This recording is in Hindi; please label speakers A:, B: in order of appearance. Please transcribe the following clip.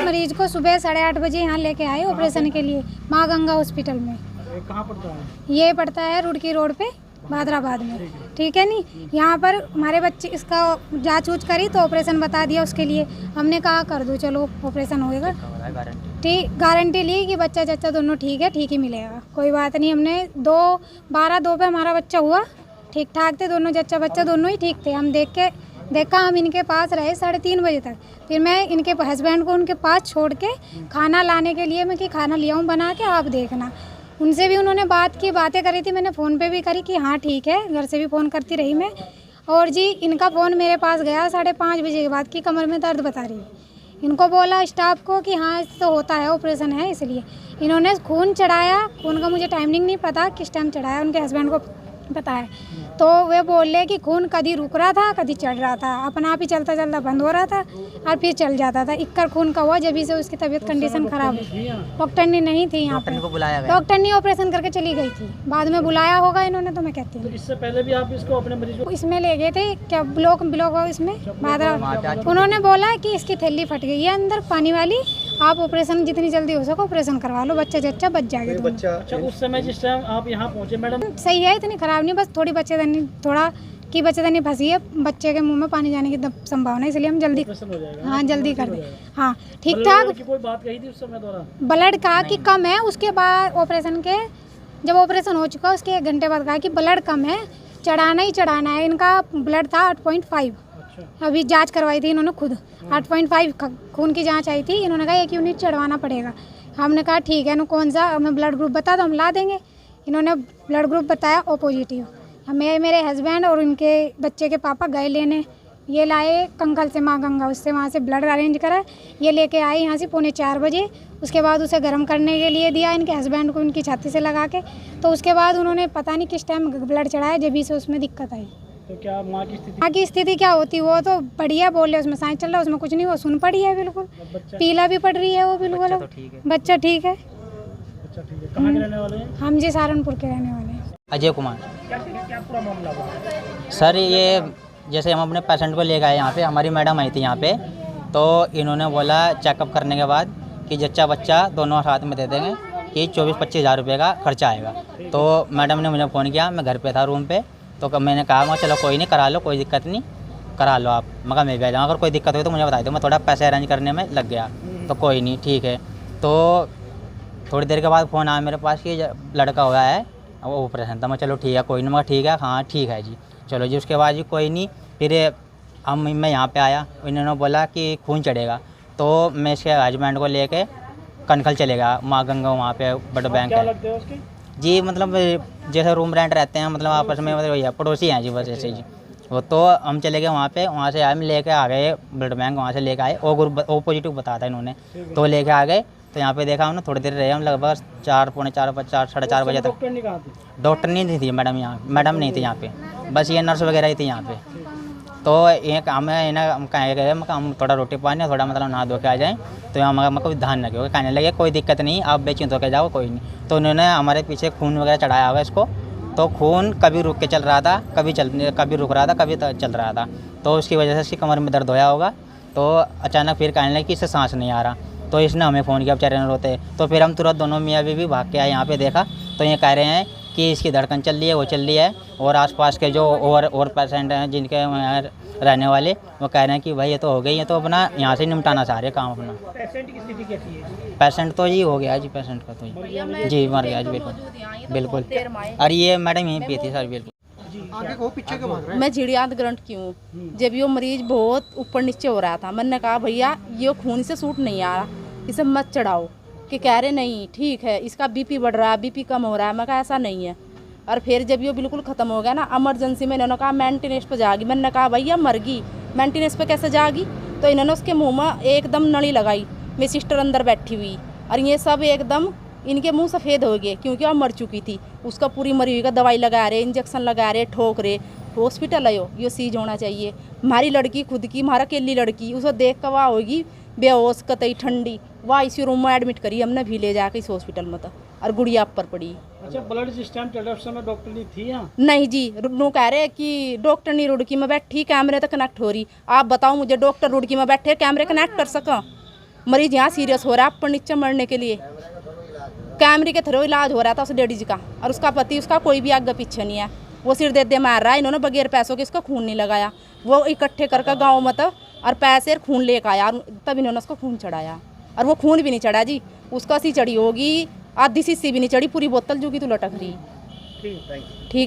A: मरीज को सुबह 8:30 बजे यहाँ लेके आए ऑपरेशन के लिए माँ गंगा हॉस्पिटल में।
B: कहाँ पड़ता है?
A: ये पड़ता है रुड़की रोड पे भादराबाद में, ठीक है नी। यहाँ पर हमारे बच्चे इसका जांच ऊँच करी तो ऑपरेशन बता दिया उसके लिए। हमने कहा कर दो, चलो ऑपरेशन होएगा, ठीक। गारंटी ली कि बच्चा चच्चा दोनों ठीक है, ठीक ही मिलेगा, कोई बात नहीं। हमने 12:02 पे हमारा बच्चा हुआ, ठीक ठाक थे दोनों, जच्चा बच्चा दोनों ही ठीक थे। हम देखा हम इनके पास रहे 3:30 बजे तक। फिर मैं इनके हस्बैंड को उनके पास छोड़ के खाना लाने के लिए मैं कि खाना लिया हूँ बना के, आप देखना। उनसे भी उन्होंने बातें करी थी, मैंने फ़ोन पे भी करी कि हाँ ठीक है, घर से भी फ़ोन करती रही मैं। और जी इनका फ़ोन मेरे पास गया 5:30 बजे के बाद कि कमर में दर्द बता रही है। इनको बोला स्टाफ को कि हाँ इससे होता है, ऑपरेशन है, इसलिए इन्होंने खून चढ़ाया। खून का मुझे टाइमिंग नहीं पता किस टाइम चढ़ाया, उनके हस्बैंड को पता है। तो वे बोल रहे कि खून कभी रुक रहा था, कभी चढ़ रहा था, अपना आप ही चलता चलता बंद हो रहा था और फिर चल जाता था। 1 खून का हुआ जब से उसकी तबीयत कंडीशन खराब हुई। डॉक्टर ने नहीं थी यहाँ पे, डॉक्टर ने ऑपरेशन करके चली गई थी, बाद में बुलाया होगा इन्होंने, तो मैं कहती हूँ।
B: तो इससे पहले भी आप इसको अपने मरीज को
A: इसमें ले गए थे क्या ब्लॉक इसमें भादरा, उन्होंने बोला कि इसकी थैली फट गई है अंदर पानी वाली, आप ऑपरेशन जितनी जल्दी हो सके ऑपरेशन करवा लो, बच्चा जच्चा बच जाएगा।
B: अच्छा, उस समय जिस टाइम आप यहाँ पहुँचे मैडम?
A: सही है, इतनी खराब नहीं, बस थोड़ी बच्चेदानी फंसी है, बच्चे के मुंह में पानी जाने की संभावना है, इसलिए हम जल्दी
B: हो जाएगा।
A: हाँ जल्दी कर दें। हाँ ठीक ठाक।
B: कोई बात कही थी उस समय दौरान?
A: ब्लड कहा कि कम है, उसके बाद ऑपरेशन के जब ऑपरेशन हो चुका उसके 1 घंटे बाद कहा कि ब्लड कम है, चढ़ाना ही चढ़ाना है। इनका ब्लड था 8.5। अभी जांच करवाई थी इन्होंने खुद, 8.5 खून की जांच आई थी। इन्होंने कहा 1 यूनिट चढ़वाना पड़ेगा। हमने कहा ठीक है, कौन सा हमें ब्लड ग्रुप बता दो, हम ला देंगे। इन्होंने ब्लड ग्रुप बताया ओ पॉजिटिव। हमें मेरे हस्बैंड और उनके बच्चे के पापा गए लेने, ये लाए कंकल से माँ गंगा, उससे वहाँ से ब्लड अरेंज करा, ये लेके आए यहाँ से 3:45 बजे। उसके बाद उसे गर्म करने के लिए दिया इनके हस्बैंड को उनकी छाती से लगा के। तो उसके बाद उन्होंने पता नहीं किस टाइम ब्लड चढ़ाया, जब से उसमें दिक्कत आई।
B: तो क्या माँ की
A: स्थिति क्या होती, वो तो बढ़िया बोले, उसमें साइंस चल रहा है, उसमें कुछ नहीं, वो सुन पड़ी है बिल्कुल, पीला भी पड़ रही है वो बिल्कुल, बच्चा ठीक है।
B: कहाँ के रहने वाले हैं?
A: हम जी सहारनपुर के रहने वाले हैं।
C: अजय कुमार।
B: क्या पूरा मामला हुआ?
C: सर ये जैसे हम अपने पेशेंट को ले गए यहाँ पे, हमारी मैडम आई थी यहाँ पे, तो इन्होंने बोला चेकअप करने के बाद कि जच्चा बच्चा दोनों साथ में दे देंगे कि 24-25 हज़ार रुपये का खर्चा आएगा। तो मैडम ने मुझे फ़ोन किया, मैं घर पे था रूम पे, तो मैंने कहा मैं चलो कोई नहीं, करा लो, कोई दिक्कत नहीं, करा लो आप। मगर मैं भी आ जाऊँ, अगर कोई दिक्कत हुई तो मुझे बता दो। मैं थोड़ा पैसे अरेंज करने में लग गया, तो कोई नहीं ठीक है। तो थोड़ी देर के बाद फ़ोन आया मेरे पास कि लड़का हुआ है, वो ऑपरेशन था। मैं चलो ठीक है, कोई नहीं। मगर ठीक है, हाँ ठीक है जी, चलो जी। उसके बाद जी कोई नहीं, फिर मैं यहाँ पे आया, इन्होंने बोला कि खून चढ़ेगा, तो मैं इसके हस्बैंड को लेके कनखल चलेगा, माँ गंगा वहाँ पे बड़ा बैंक है जी। मतलब जैसे रूम रेंट रहते हैं, मतलब आपस में, मतलब भैया पड़ोसी हैं जी, बस ऐसे जी। वो तो हम चले गए वहाँ पे, वहाँ से आए, हम लेके आ गए ब्लड बैंक, वहाँ से लेके आए, ओ ग्रुप ओ पॉजिटिव बताया था इन्होंने, तो लेके आ गए। तो यहाँ पे देखा हमने, थोड़ी देर रहे हम, लगभग 4, पौने 4, 4:30 बजे तक। डॉक्टर नहीं थी मैडम यहाँ, मैडम नहीं थी यहाँ पे, बस ये नर्स वगैरह ही थी यहाँ पे। तो एक हमें हम कहे गए, हम थोड़ा रोटी पानी, थोड़ा मतलब नहा धो के आ जाएँ, तो यहाँ मगर कोई ध्यान रखे, कहने लगे कोई दिक्कत नहीं, आप बेचिंत होकर जाओ, कोई नहीं। तो उन्होंने हमारे पीछे खून वगैरह चढ़ाया हुआ इसको, तो खून कभी रुक के चल रहा था, कभी रुक रहा था, कभी चल रहा था। तो उसकी वजह से इसकी कमर में दर्द होया होगा। तो अचानक फिर कहने लगे कि इससे सांस नहीं आ रहा, तो इसने हमें फ़ोन किया, बेचारे ने रोते। तो फिर हम तुरंत दोनों मियाँ बीवी भाग के आए, यहाँ पे देखा तो ये कह रहे हैं कि इसकी धड़कन चल रही है, वो चल रही है। और आसपास के जो और पेशेंट हैं जिनके यहाँ रहने वाले, वो कह रहे हैं कि भाई ये तो हो गई है, तो अपना यहाँ से निपटाना चाह रहे हैं काम अपना।
B: पेशेंट की स्थिति कैसी है?
C: पेशेंट तो जी हो गया जी, पेशेंट का तो जी मर गया जी, बिल्कुल बिल्कुल। और ये मैडम यहीं पे थी सर, बिल्कुल।
D: मैं झिड़ियात ग्रंट की हूँ। जब ये मरीज बहुत ऊपर नीचे हो रहा था, मैंने कहा भैया ये खून से सूट नहीं आ रहा, इसे मत चढ़ाओ। कि कह रहे नहीं ठीक है, इसका बीपी बढ़ रहा है, बीपी कम हो रहा है। मैं कहा ऐसा नहीं है। और फिर जब ये बिल्कुल ख़त्म हो गया ना, इमरजेंसी में इन्होंने कहा मेंटेनेंस पे जाएगी। मैंने कहा भैया मर गई, मेंटेनेंस पे कैसे जाएगी? तो इन्होंने उसके मुँह में एकदम नली लगाई। मेरी सिस्टर अंदर बैठी हुई, और ये सब एकदम इनके मुंह सफ़ेद हो गए क्योंकि वह मर चुकी थी। उसका पूरी मरी हुई का दवाई लगा रहे, इंजेक्शन लगा रहे, ठोक रहे। हॉस्पिटल आयो, ये सीज होना चाहिए। हमारी लड़की खुद की, हमारा अकेली लड़की, उसे देख कर वह होगी बेहोश, कतई ठंडी। वह इसी रूम में एडमिट करी हमने भी ले जाकर इस हॉस्पिटल में। तो और गुड़िया ऊपर पड़ी।
B: अच्छा, ब्लड सिस्टम चल रहा, उस समय डॉक्टर नहीं थी यहाँ?
D: नहीं जी, रू कह रहे कि डॉक्टर नहीं रुड़की में बैठी, कैमरे तक कनेक्ट हो रही। आप बताओ मुझे, डॉक्टर रुड़की में बैठे कैमरे कनेक्ट कर सका? मरीज यहाँ सीरियस हो रहा है ऊपर नीचे मरने के लिए। कैमरे के थ्रू इलाज हो रहा था उस लेडीज का, और उसका पति, उसका कोई भी आगे पीछे नहीं है। वो सिर दे मार रहा है। इन्होंने बगैर पैसों के इसका खून नहीं लगाया। वो इकट्ठे करके गाँव में तो और पैसे और खून लेकर आया, और तब इन्होंने उसको खून चढ़ाया। और वो खून भी नहीं चढ़ा जी, उसका सी चढ़ी होगी, आधी सी भी नहीं चढ़ी, पूरी बोतल जो की तो लटक रही।
B: ठीक है।
D: ठीक है।